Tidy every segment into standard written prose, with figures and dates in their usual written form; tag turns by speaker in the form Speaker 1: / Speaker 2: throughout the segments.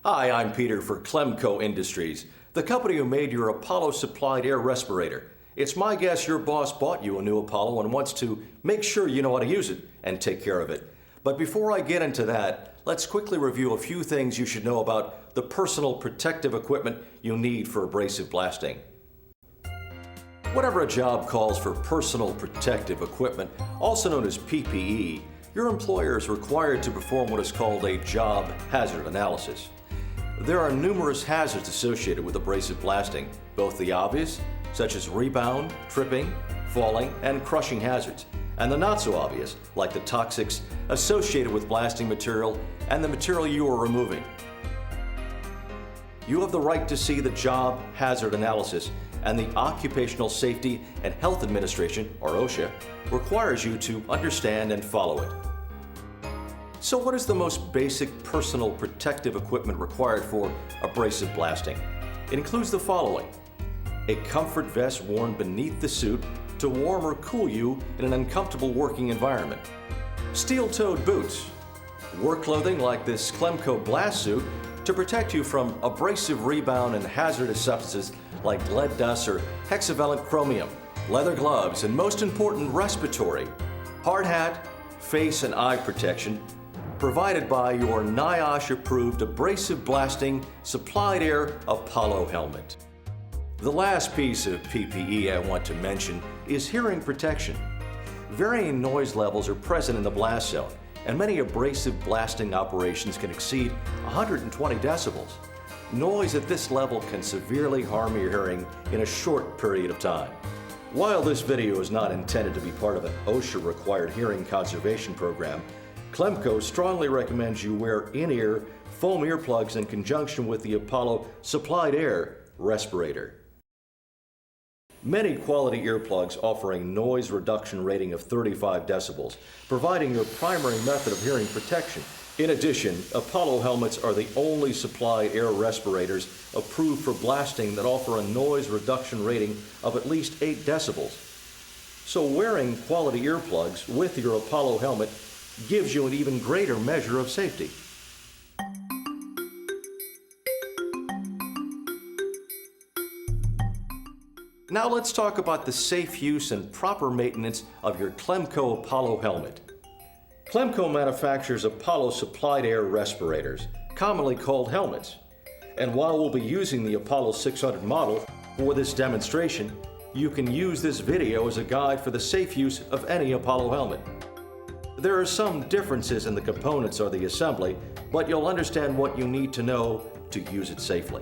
Speaker 1: Hi, I'm Peter for Clemco Industries, the company who made your Apollo supplied air respirator. It's my guess your boss bought you a new Apollo and wants to make sure you know how to use it and take care of it. But before I get into that, let's quickly review a few things you should know about the personal protective equipment you need for abrasive blasting. Whatever a job calls for personal protective equipment, also known as PPE, your employer is required to perform what is called a job hazard analysis. There are numerous hazards associated with abrasive blasting, both the obvious, such as rebound, tripping, falling, and crushing hazards, and the not so obvious, like the toxics associated with blasting material and the material you are removing. You have the right to see the job hazard analysis, and the Occupational Safety and Health Administration, or OSHA, requires you to understand and follow it. So what is the most basic personal protective equipment required for abrasive blasting? It includes the following: a comfort vest worn beneath the suit to warm or cool you in an uncomfortable working environment, steel-toed boots, work clothing like this Clemco blast suit to protect you from abrasive rebound and hazardous substances like lead dust or hexavalent chromium, leather gloves, and most important, respiratory, hard hat, face and eye protection, provided by your NIOSH-approved abrasive blasting supplied air Apollo helmet. The last piece of PPE I want to mention is hearing protection. Varying noise levels are present in the blast zone, and many abrasive blasting operations can exceed 120 decibels. Noise at this level can severely harm your hearing in a short period of time. While this video is not intended to be part of an OSHA-required hearing conservation program, Clemco strongly recommends you wear in-ear foam earplugs in conjunction with the Apollo supplied air respirator. Many quality earplugs offer a noise reduction rating of 35 decibels, providing your primary method of hearing protection. In addition, Apollo helmets are the only supplied air respirators approved for blasting that offer a noise reduction rating of at least 8 decibels. So wearing quality earplugs with your Apollo helmet gives you an even greater measure of safety. Now let's talk about the safe use and proper maintenance of your Clemco Apollo helmet. Clemco manufactures Apollo supplied air respirators, commonly called helmets. And while we'll be using the Apollo 600 model for this demonstration, you can use this video as a guide for the safe use of any Apollo helmet. There are some differences in the components or the assembly, but you'll understand what you need to know to use it safely.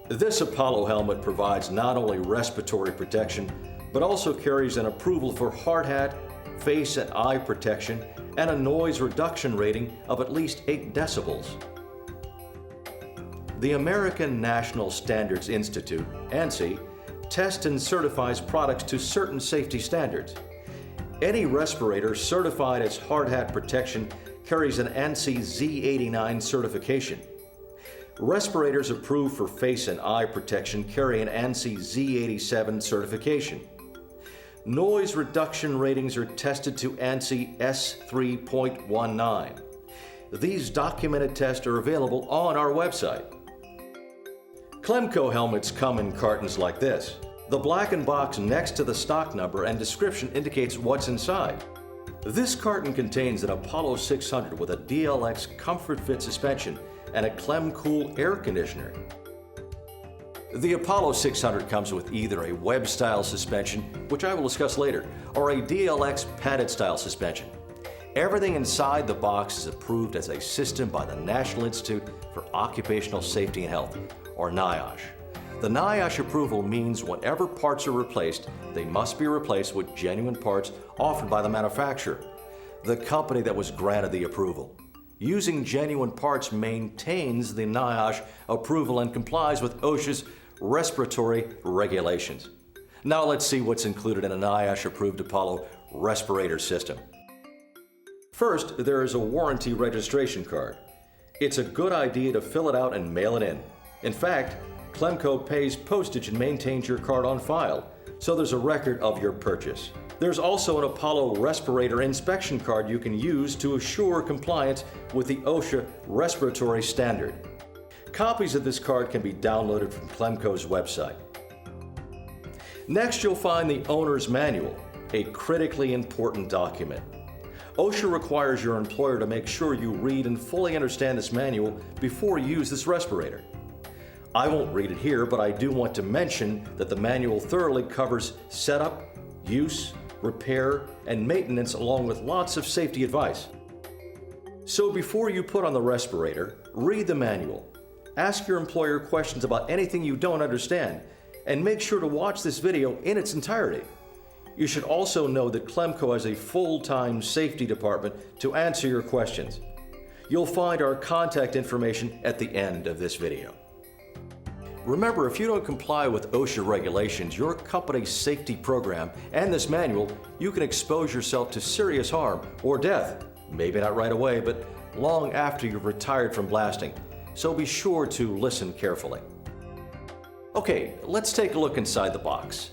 Speaker 1: This Apollo helmet provides not only respiratory protection, but also carries an approval for hard hat, face and eye protection, and a noise reduction rating of at least 8 decibels. The American National Standards Institute, ANSI, tests and certifies products to certain safety standards. Any respirator certified as hard hat protection carries an ANSI Z89 certification. Respirators approved for face and eye protection carry an ANSI Z87 certification. Noise reduction ratings are tested to ANSI S3.19. These documented tests are available on our website. Clemco helmets come in cartons like this. The blackened box next to the stock number and description indicates what's inside. This carton contains an Apollo 600 with a DLX Comfort Fit suspension and a Clemcool air conditioner. The Apollo 600 comes with either a web-style suspension, which I will discuss later, or a DLX padded-style suspension. Everything inside the box is approved as a system by the National Institute for Occupational Safety and Health, or NIOSH. The NIOSH approval means whenever parts are replaced, they must be replaced with genuine parts offered by the manufacturer, the company that was granted the approval. Using genuine parts maintains the NIOSH approval and complies with OSHA's respiratory regulations. Now let's see what's included in a NIOSH-approved Apollo respirator system. First, there is a warranty registration card. It's a good idea to fill it out and mail it in. In fact, Clemco pays postage and maintains your card on file, so there's a record of your purchase. There's also an Apollo Respirator inspection card you can use to assure compliance with the OSHA respiratory standard. Copies of this card can be downloaded from Clemco's website. Next, you'll find the owner's manual, a critically important document. OSHA requires your employer to make sure you read and fully understand this manual before you use this respirator. I won't read it here, but I do want to mention that the manual thoroughly covers setup, use, repair, and maintenance, along with lots of safety advice. So before you put on the respirator, read the manual. Ask your employer questions about anything you don't understand, and make sure to watch this video in its entirety. You should also know that Clemco has a full-time safety department to answer your questions. You'll find our contact information at the end of this video. Remember, if you don't comply with OSHA regulations, your company's safety program, and this manual, you can expose yourself to serious harm or death. Maybe not right away, but long after you've retired from blasting. So be sure to listen carefully. Okay, let's take a look inside the box.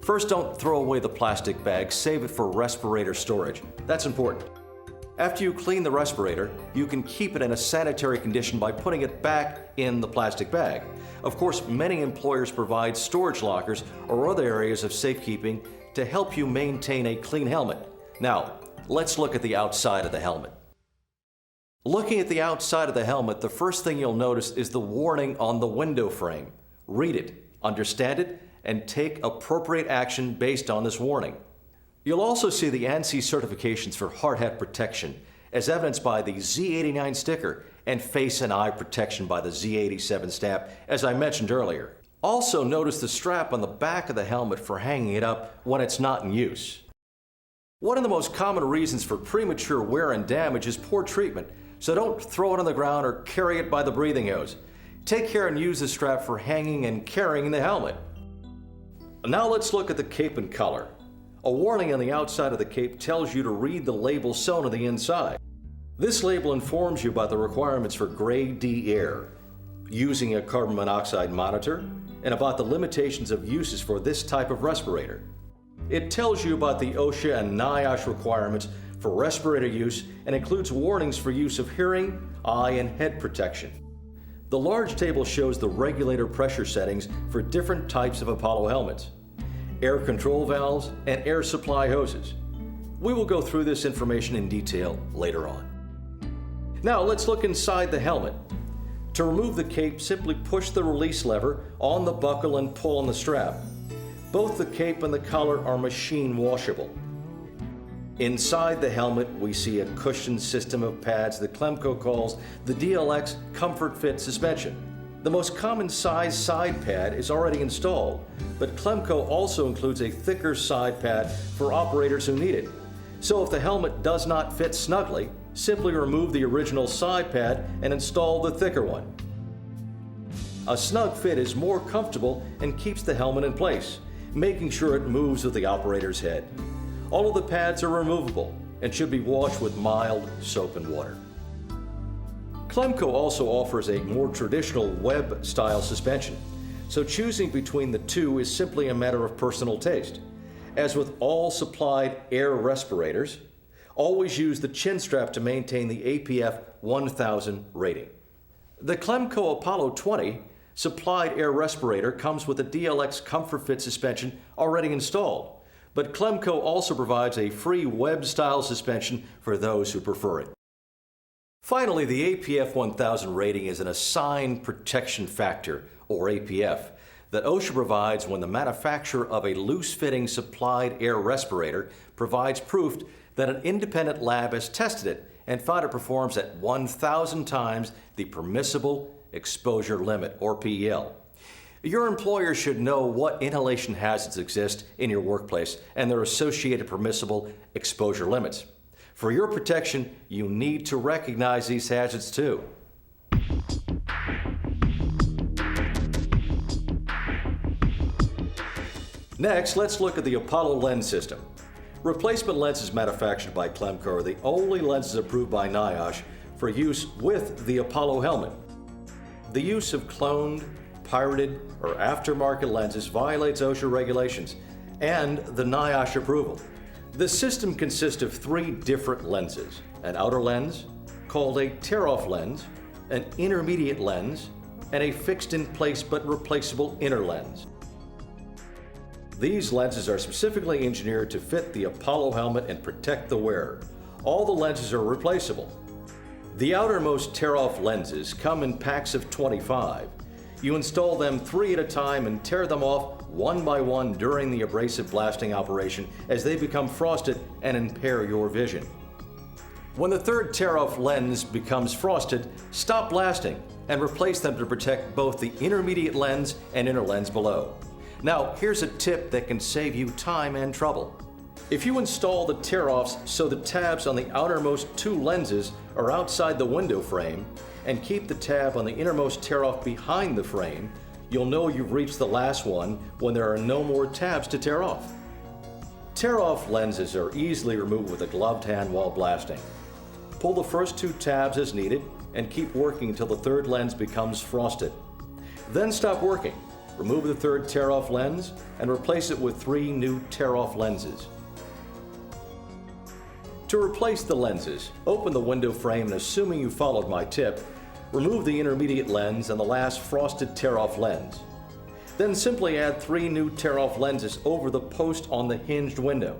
Speaker 1: First, don't throw away the plastic bag, save it for respirator storage. That's important. After you clean the respirator, you can keep it in a sanitary condition by putting it back in the plastic bag. Of course, many employers provide storage lockers or other areas of safekeeping to help you maintain a clean helmet. Now, let's look at the outside of the helmet. Looking at the outside of the helmet, the first thing you'll notice is the warning on the window frame. Read it, understand it, and take appropriate action based on this warning. You'll also see the ANSI certifications for hard hat protection, as evidenced by the Z89 sticker and face and eye protection by the Z87 stamp, as I mentioned earlier. Also notice the strap on the back of the helmet for hanging it up when it's not in use. One of the most common reasons for premature wear and damage is poor treatment, so don't throw it on the ground or carry it by the breathing hose. Take care and use the strap for hanging and carrying the helmet. Now let's look at the cape and collar. A warning on the outside of the cape tells you to read the label sewn on the inside. This label informs you about the requirements for Grade D air, using a carbon monoxide monitor, and about the limitations of uses for this type of respirator. It tells you about the OSHA and NIOSH requirements for respirator use and includes warnings for use of hearing, eye, and head protection. The large table shows the regulator pressure settings for different types of Apollo helmets, air control valves, and air supply hoses. We will go through this information in detail later on. Now let's look inside the helmet. To remove the cape, simply push the release lever on the buckle and pull on the strap. Both the cape and the collar are machine washable. Inside the helmet, we see a cushioned system of pads that Clemco calls the DLX Comfort Fit suspension. The most common size side pad is already installed, but Clemco also includes a thicker side pad for operators who need it. So if the helmet does not fit snugly, simply remove the original side pad and install the thicker one. A snug fit is more comfortable and keeps the helmet in place, making sure it moves with the operator's head. All of the pads are removable and should be washed with mild soap and water. Clemco also offers a more traditional web-style suspension, so choosing between the two is simply a matter of personal taste. As with all supplied air respirators, always use the chin strap to maintain the APF 1000 rating. The Clemco Apollo 20 supplied air respirator comes with a DLX Comfort Fit suspension already installed, but Clemco also provides a free web-style suspension for those who prefer it. Finally, the APF 1000 rating is an assigned protection factor, or APF, that OSHA provides when the manufacturer of a loose-fitting supplied air respirator provides proof that an independent lab has tested it and found it performs at 1,000 times the permissible exposure limit, or PEL. Your employer should know what inhalation hazards exist in your workplace and their associated permissible exposure limits. For your protection, you need to recognize these hazards too. Next, let's look at the Apollo lens system. Replacement lenses manufactured by Clemco are the only lenses approved by NIOSH for use with the Apollo helmet. The use of cloned, pirated, or aftermarket lenses violates OSHA regulations and the NIOSH approval. The system consists of three different lenses: an outer lens, called a tear-off lens, an intermediate lens, and a fixed-in-place but replaceable inner lens. These lenses are specifically engineered to fit the Apollo helmet and protect the wearer. All the lenses are replaceable. The outermost tear-off lenses come in packs of 25. You install them 3 at a time and tear them off one by one during the abrasive blasting operation as they become frosted and impair your vision. When the third tear-off lens becomes frosted, stop blasting and replace them to protect both the intermediate lens and inner lens below. Now, here's a tip that can save you time and trouble. If you install the tear-offs so the tabs on the outermost 2 lenses are outside the window frame and keep the tab on the innermost tear-off behind the frame, you'll know you've reached the last one when there are no more tabs to tear off. Tear-off lenses are easily removed with a gloved hand while blasting. Pull the first 2 tabs as needed and keep working until the third lens becomes frosted. Then stop working. Remove the third tear-off lens and replace it with 3 new tear-off lenses. To replace the lenses, open the window frame and, assuming you followed my tip, remove the intermediate lens and the last frosted tear-off lens. Then simply add 3 new tear-off lenses over the post on the hinged window.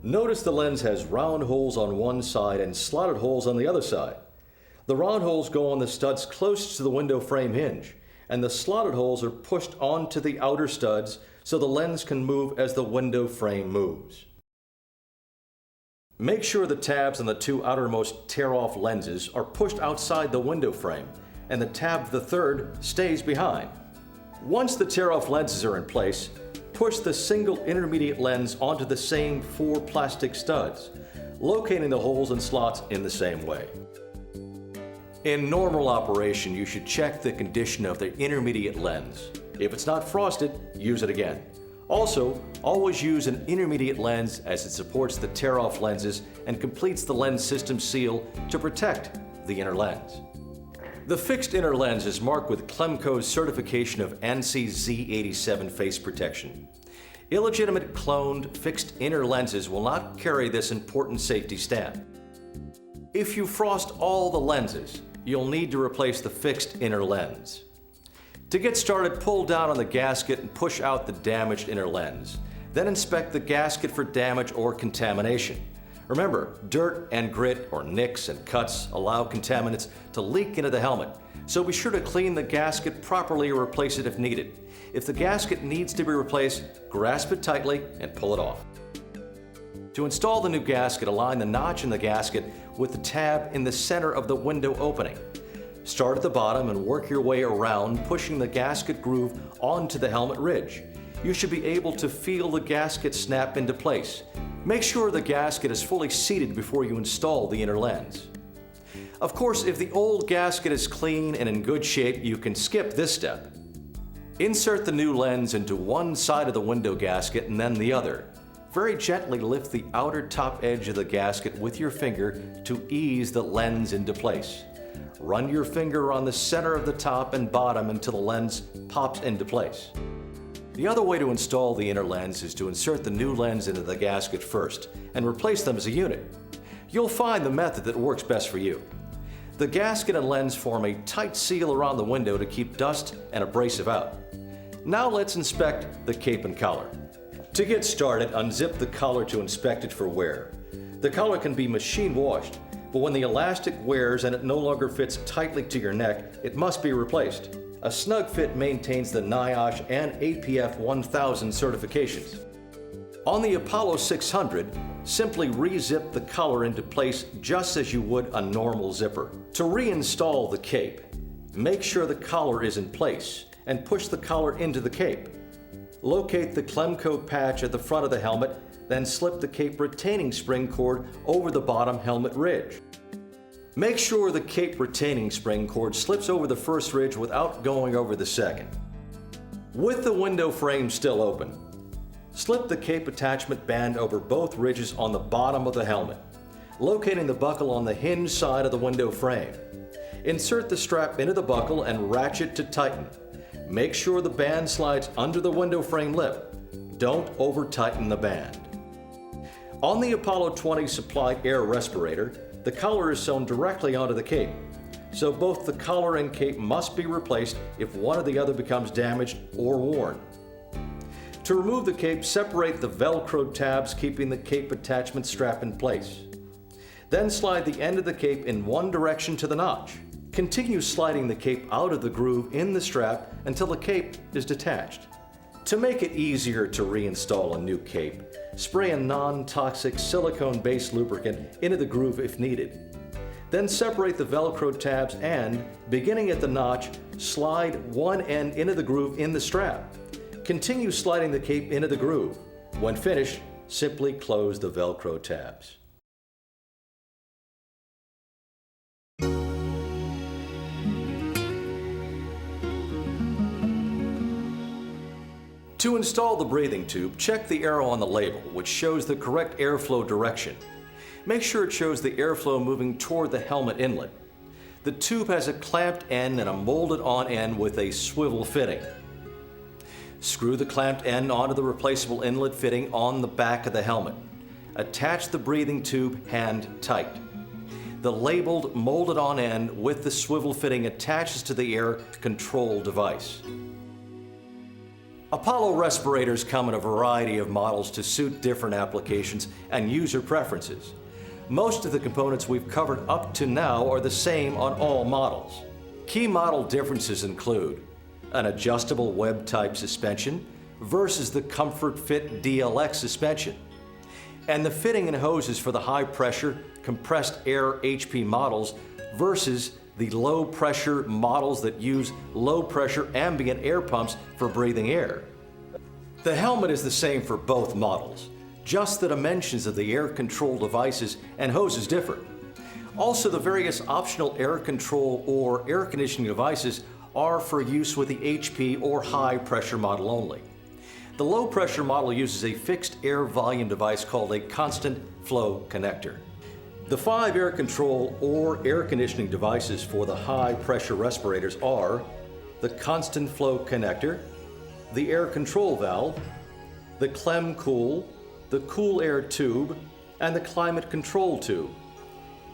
Speaker 1: Notice the lens has round holes on one side and slotted holes on the other side. The round holes go on the studs closest to the window frame hinge, and the slotted holes are pushed onto the outer studs so the lens can move as the window frame moves. Make sure the tabs on the 2 outermost tear-off lenses are pushed outside the window frame, and the tab of the third stays behind. Once the tear-off lenses are in place, push the single intermediate lens onto the same 4 plastic studs, locating the holes and slots in the same way. In normal operation, you should check the condition of the intermediate lens. If it's not frosted, use it again. Also, always use an intermediate lens as it supports the tear-off lenses and completes the lens system seal to protect the inner lens. The fixed inner lens is marked with Clemco's certification of ANSI Z87 face protection. Illegitimate cloned fixed inner lenses will not carry this important safety stamp. If you frost all the lenses, you'll need to replace the fixed inner lens. To get started, pull down on the gasket and push out the damaged inner lens. Then inspect the gasket for damage or contamination. Remember, dirt and grit or nicks and cuts allow contaminants to leak into the helmet, so be sure to clean the gasket properly or replace it if needed. If the gasket needs to be replaced, grasp it tightly and pull it off. To install the new gasket, align the notch in the gasket with the tab in the center of the window opening. Start at the bottom and work your way around, pushing the gasket groove onto the helmet ridge. You should be able to feel the gasket snap into place. Make sure the gasket is fully seated before you install the inner lens. Of course, if the old gasket is clean and in good shape, you can skip this step. Insert the new lens into one side of the window gasket and then the other. Very gently lift the outer top edge of the gasket with your finger to ease the lens into place. Run your finger on the center of the top and bottom until the lens pops into place. The other way to install the inner lens is to insert the new lens into the gasket first and replace them as a unit. You'll find the method that works best for you. The gasket and lens form a tight seal around the window to keep dust and abrasive out. Now let's inspect the cape and collar. To get started, unzip the collar to inspect it for wear. The collar can be machine washed, but when the elastic wears and it no longer fits tightly to your neck, it must be replaced. A snug fit maintains the NIOSH and APF 1000 certifications. On the Apollo 600, simply re-zip the collar into place just as you would a normal zipper. To reinstall the cape, make sure the collar is in place and push the collar into the cape. Locate the Clemco patch at the front of the helmet, then slip the cape retaining spring cord over the bottom helmet ridge. Make sure the cape retaining spring cord slips over the first ridge without going over the second. With the window frame still open, slip the cape attachment band over both ridges on the bottom of the helmet, locating the buckle on the hinge side of the window frame. Insert the strap into the buckle and ratchet to tighten. Make sure the band slides under the window frame lip. Don't over-tighten the band. On the Apollo 20 supplied air respirator, the collar is sewn directly onto the cape, so both the collar and cape must be replaced if one or the other becomes damaged or worn. To remove the cape, separate the Velcro tabs keeping the cape attachment strap in place. Then slide the end of the cape in one direction to the notch. Continue sliding the cape out of the groove in the strap until the cape is detached. To make it easier to reinstall a new cape, spray a non-toxic silicone-based lubricant into the groove if needed. Then separate the Velcro tabs and, beginning at the notch, slide one end into the groove in the strap. Continue sliding the cape into the groove. When finished, simply close the Velcro tabs. To install the breathing tube, check the arrow on the label, which shows the correct airflow direction. Make sure it shows the airflow moving toward the helmet inlet. The tube has a clamped end and a molded-on end with a swivel fitting. Screw the clamped end onto the replaceable inlet fitting on the back of the helmet. Attach the breathing tube hand tight. The labeled molded-on end with the swivel fitting attaches to the air control device. Apollo respirators come in a variety of models to suit different applications and user preferences. Most of the components we've covered up to now are the same on all models. Key model differences include an adjustable web-type suspension versus the Comfort Fit DLX suspension, and the fitting and hoses for the high-pressure compressed air HP models versus the low-pressure models that use low-pressure ambient air pumps for breathing air. The helmet is the same for both models, just the dimensions of the air control devices and hoses differ. Also, the various optional air control or air conditioning devices are for use with the HP or high-pressure model only. The low-pressure model uses a fixed air volume device called a constant flow connector. The 5 air control or air conditioning devices for the high-pressure respirators are the constant flow connector, the air control valve, the Clem Cool, the cool air tube, and the climate control tube.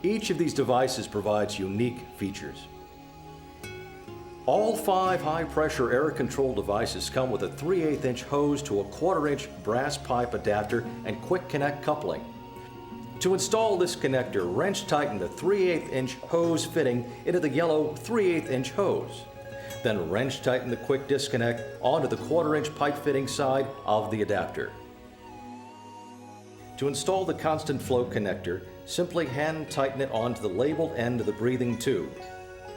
Speaker 1: Each of these devices provides unique features. All 5 high-pressure air control devices come with a 3/8-inch hose to a 1/4-inch brass pipe adapter and quick connect coupling. To install this connector, wrench tighten the 3/8-inch hose fitting into the yellow 3/8-inch hose. Then wrench tighten the quick disconnect onto the 1/4-inch pipe fitting side of the adapter. To install the constant flow connector, simply hand tighten it onto the labeled end of the breathing tube.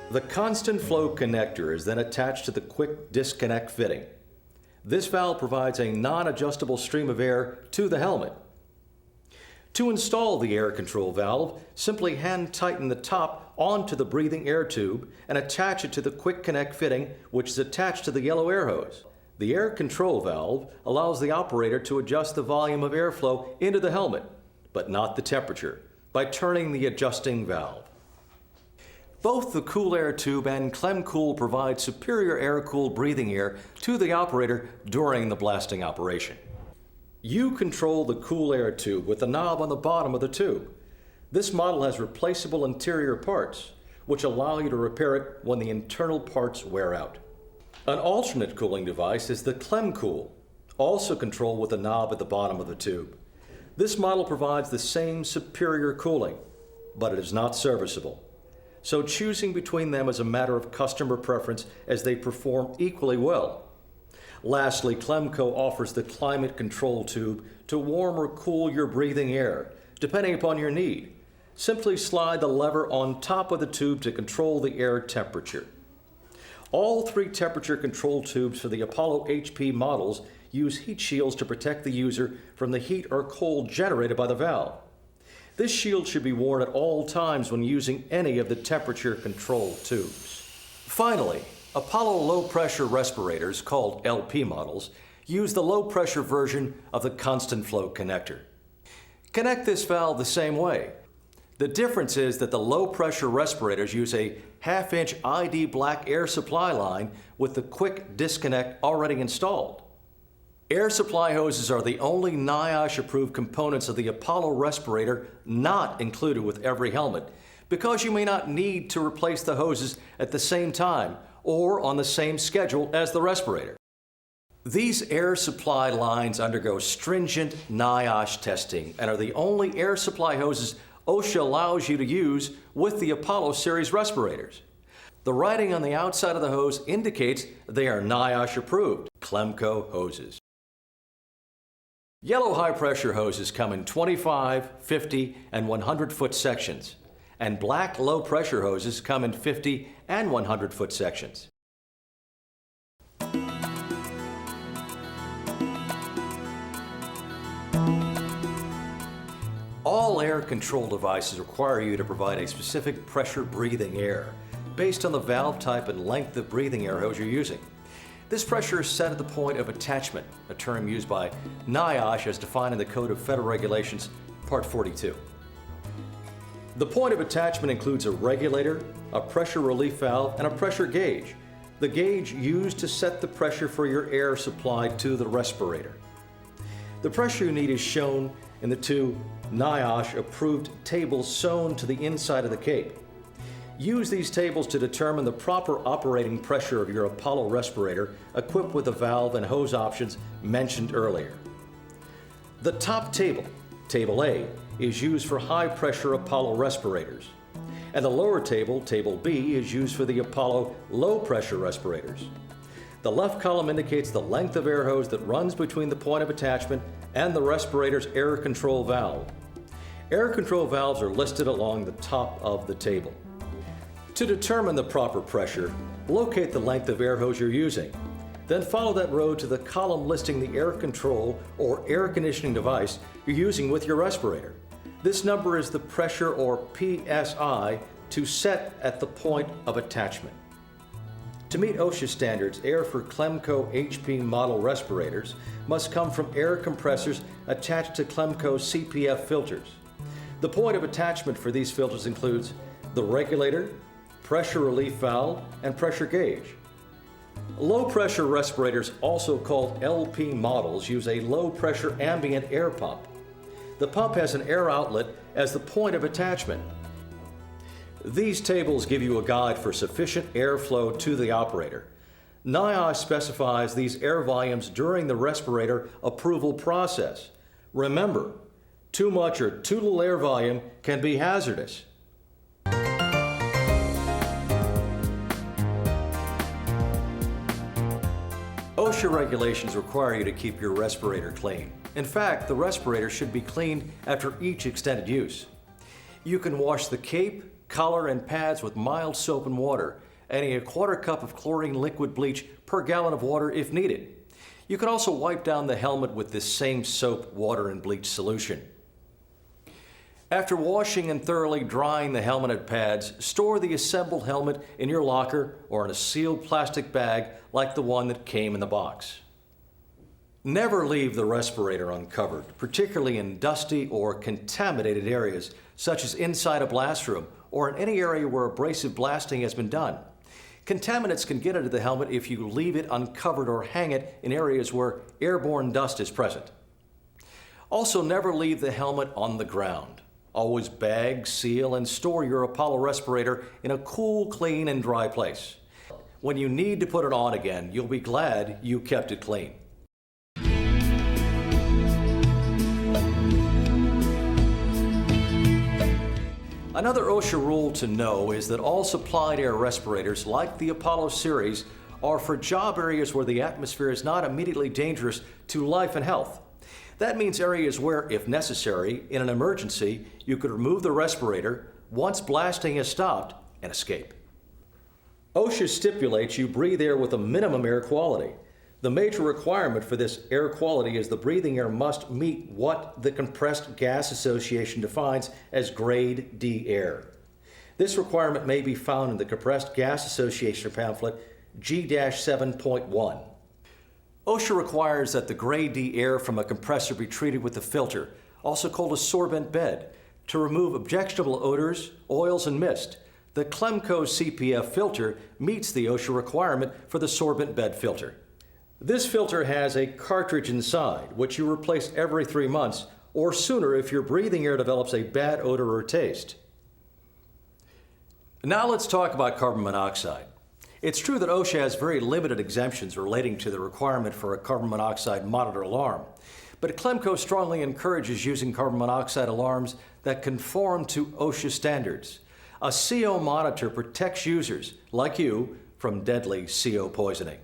Speaker 1: The constant flow connector is then attached to the quick disconnect fitting. This valve provides a non-adjustable stream of air to the helmet. To install the air control valve, simply hand tighten the top onto the breathing air tube and attach it to the quick connect fitting, which is attached to the yellow air hose. The air control valve allows the operator to adjust the volume of airflow into the helmet, but not the temperature, by turning the adjusting valve. Both the cool air tube and Clem Cool provide superior air-cooled breathing air to the operator during the blasting operation. You control the cool air tube with the knob on the bottom of the tube. This model has replaceable interior parts, which allow you to repair it when the internal parts wear out. An alternate cooling device is the Clem Cool, also controlled with a knob at the bottom of the tube. This model provides the same superior cooling, but it is not serviceable. So choosing between them is a matter of customer preference as they perform equally well. Lastly, Clemco offers the climate control tube to warm or cool your breathing air, depending upon your need. Simply slide the lever on top of the tube to control the air temperature. All 3 temperature control tubes for the Apollo HP models use heat shields to protect the user from the heat or cold generated by the valve. This shield should be worn at all times when using any of the temperature control tubes. Finally, Apollo low-pressure respirators, called LP models, use the low-pressure version of the constant flow connector. Connect this valve the same way. The difference is that the low-pressure respirators use a 1/2-inch ID black air supply line with the quick disconnect already installed. Air supply hoses are the only NIOSH-approved components of the Apollo respirator not included with every helmet, because you may not need to replace the hoses at the same time or on the same schedule as the respirator. These air supply lines undergo stringent NIOSH testing and are the only air supply hoses OSHA allows you to use with the Apollo series respirators. The writing on the outside of the hose indicates they are NIOSH approved Clemco hoses. Yellow high-pressure hoses come in 25, 50, and 100-foot sections, and black low-pressure hoses come in 50 and 100-foot sections. All air control devices require you to provide a specific pressure breathing air based on the valve type and length of breathing air hose you're using. This pressure is set at the point of attachment, a term used by NIOSH as defined in the Code of Federal Regulations, Part 42. The point of attachment includes a regulator, a pressure relief valve, and a pressure gauge, the gauge used to set the pressure for your air supplied to the respirator. The pressure you need is shown in the two NIOSH-approved tables sewn to the inside of the cape. Use these tables to determine the proper operating pressure of your Apollo respirator equipped with the valve and hose options mentioned earlier. The top table, Table A, is used for high-pressure Apollo respirators, and the lower table, Table B, is used for the Apollo low-pressure respirators. The left column indicates the length of air hose that runs between the point of attachment and the respirator's air control valve. Air control valves are listed along the top of the table. To determine the proper pressure, locate the length of air hose you're using. Then follow that row to the column listing the air control or air conditioning device you're using with your respirator. This number is the pressure, or PSI, to set at the point of attachment. To meet OSHA standards, air for Clemco HP model respirators must come from air compressors attached to Clemco CPF filters. The point of attachment for these filters includes the regulator, pressure relief valve, and pressure gauge. Low-pressure respirators, also called LP models, use a low-pressure ambient air pump. The pump has an air outlet as the point of attachment. These tables give you a guide for sufficient airflow to the operator. NIOSH specifies these air volumes during the respirator approval process. Remember, too much or too little air volume can be hazardous. OSHA regulations require you to keep your respirator clean. In fact, the respirator should be cleaned after each extended use. You can wash the cape, collar, and pads with mild soap and water, adding a quarter cup of chlorine liquid bleach per gallon of water if needed. You can also wipe down the helmet with this same soap, water, and bleach solution. After washing and thoroughly drying the helmet and pads, store the assembled helmet in your locker or in a sealed plastic bag like the one that came in the box. Never leave the respirator uncovered, particularly in dusty or contaminated areas, such as inside a blast room or in any area where abrasive blasting has been done. Contaminants can get into the helmet if you leave it uncovered or hang it in areas where airborne dust is present. Also, never leave the helmet on the ground. Always bag, seal, and store your Apollo respirator in a cool, clean, and dry place. When you need to put it on again, you'll be glad you kept it clean. Another OSHA rule to know is that all supplied air respirators, like the Apollo series, are for job areas where the atmosphere is not immediately dangerous to life and health. That means areas where, if necessary, in an emergency, you could remove the respirator once blasting has stopped and escape. OSHA stipulates you breathe air with a minimum air quality. The major requirement for this air quality is the breathing air must meet what the Compressed Gas Association defines as Grade D air. This requirement may be found in the Compressed Gas Association pamphlet G-7.1. OSHA requires that the Grade D air from a compressor be treated with a filter, also called a sorbent bed, to remove objectionable odors, oils, and mist. The Clemco CPF filter meets the OSHA requirement for the sorbent bed filter. This filter has a cartridge inside, which you replace every 3 months or sooner if your breathing air develops a bad odor or taste. Now let's talk about carbon monoxide. It's true that OSHA has very limited exemptions relating to the requirement for a carbon monoxide monitor alarm, but Clemco strongly encourages using carbon monoxide alarms that conform to OSHA standards. A CO monitor protects users, like you, from deadly CO poisoning.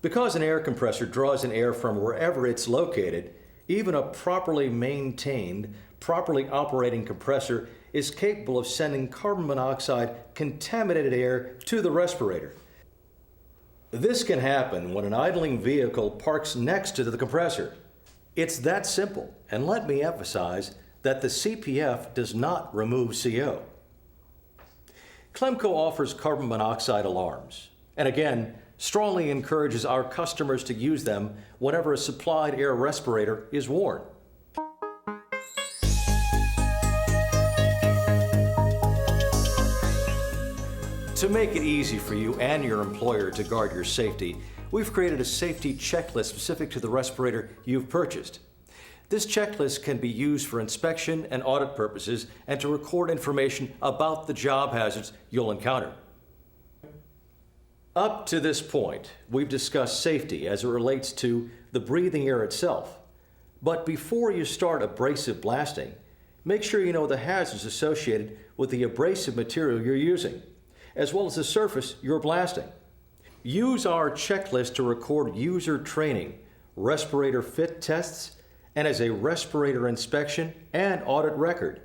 Speaker 1: Because an air compressor draws in air from wherever it's located, even a properly maintained, properly operating compressor is capable of sending carbon monoxide contaminated air to the respirator. This can happen when an idling vehicle parks next to the compressor. It's that simple, and let me emphasize that the CPF does not remove CO. Clemco offers carbon monoxide alarms, and again, strongly encourages our customers to use them whenever a supplied air respirator is worn. To make it easy for you and your employer to guard your safety, we've created a safety checklist specific to the respirator you've purchased. This checklist can be used for inspection and audit purposes and to record information about the job hazards you'll encounter. Up to this point, we've discussed safety as it relates to the breathing air itself. But before you start abrasive blasting, make sure you know the hazards associated with the abrasive material you're using, as well as the surface you're blasting. Use our checklist to record user training, respirator fit tests, and as a respirator inspection and audit record.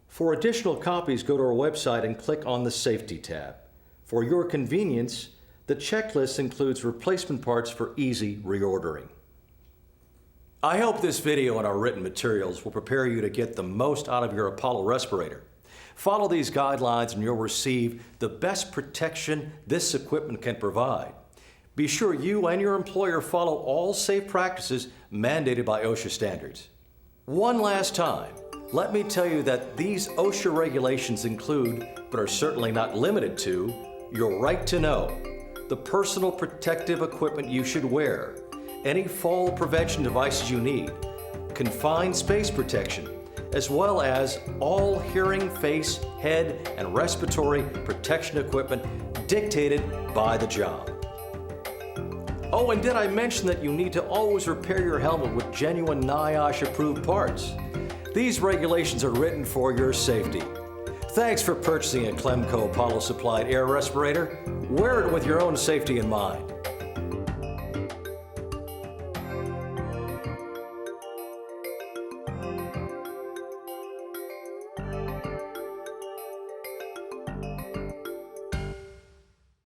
Speaker 1: For additional copies, go to our website and click on the Safety tab. For your convenience, the checklist includes replacement parts for easy reordering. I hope this video and our written materials will prepare you to get the most out of your Apollo respirator. Follow these guidelines and you'll receive the best protection this equipment can provide. Be sure you and your employer follow all safe practices mandated by OSHA standards. One last time, let me tell you that these OSHA regulations include, but are certainly not limited to, your right to know, the personal protective equipment you should wear, any fall prevention devices you need, confined space protection, as well as all hearing, face, head, and respiratory protection equipment dictated by the job. Oh, and did I mention that you need to always repair your helmet with genuine NIOSH-approved parts? These regulations are written for your safety. Thanks for purchasing a Clemco Apollo supplied air respirator. Wear it with your own safety in mind.